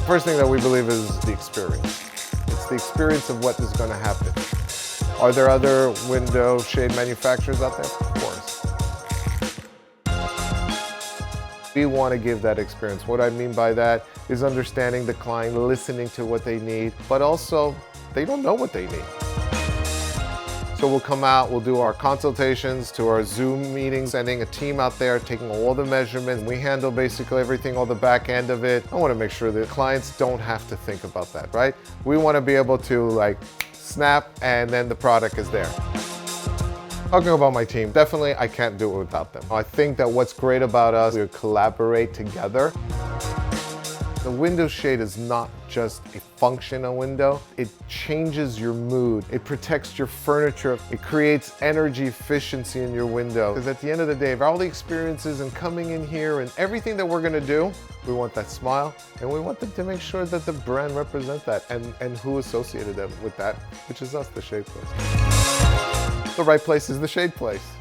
First thing that we believe is the experience. It's the experience of what is going to happen. Are there other window shade manufacturers out there? Of course. We want to give that experience. What I mean by that is understanding the client, listening to what they need, but also they don't know what they need. So we'll come out, we'll do our consultations to our Zoom meetings, sending a team out there, taking all the measurements. We handle basically everything, all the back end of it. I want to make sure that clients don't have to think about that, right? We want to be able to like snap and then the product is there. Talking about my team, definitely I can't do it without them. I think that what's great about us, we collaborate together. The window shade is not just a functional window. It changes your mood. It protects your furniture. It creates energy efficiency in your window. Because at the end of the day, of all the experiences and coming in here and everything that we're gonna do, we want that smile and we want them to make sure that the brand represents that and who associated them with that, which is us, the Shade Place. The right place is the Shade Place.